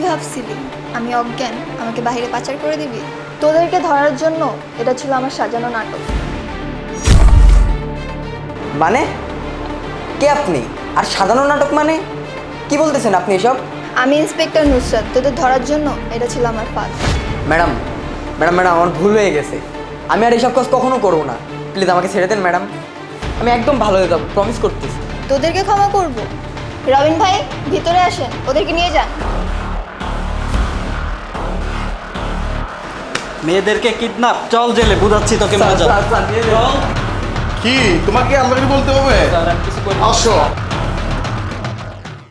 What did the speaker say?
ভাবছিলি আমি অজ্ঞান, আমাকে বাইরে পাচার করে দিবি? তোদেরকে ধরার জন্য এটা ছিল আমার সাজানো নাটক। মানে কে আপনি? আর সাধারণ নাটক মানে কি বলতেছেন আপনি এসব? আমি ইন্সপেক্টর নুসরাত, তোদের ধরার জন্য এটা ছিল আমার ফাঁদ। ম্যাডাম ম্যাডাম ম্যাডাম আমার ভুল হয়ে গেছে। আমি আর এইসব কাজ কখনো করবো না। প্লিজ আমাকে ছেড়ে দেন ম্যাডাম। আমি একদম ভালো হয়ে যাবো, প্রমিস করতেছি। তোদেরকে ক্ষমা করব? রবিন ভাই ভিতরে আসেন, ওদেরকে নিয়ে যান। মেয়েদেরকে কিডন্যাপ, চল জেলে, বুঝাচ্ছি তোকে মজা। স্যার, স্যার, নিয়ে যান। চল। কি তোমাকে আমাকে বলতে হবে? স্যার, আমি কিছু করি। আসো।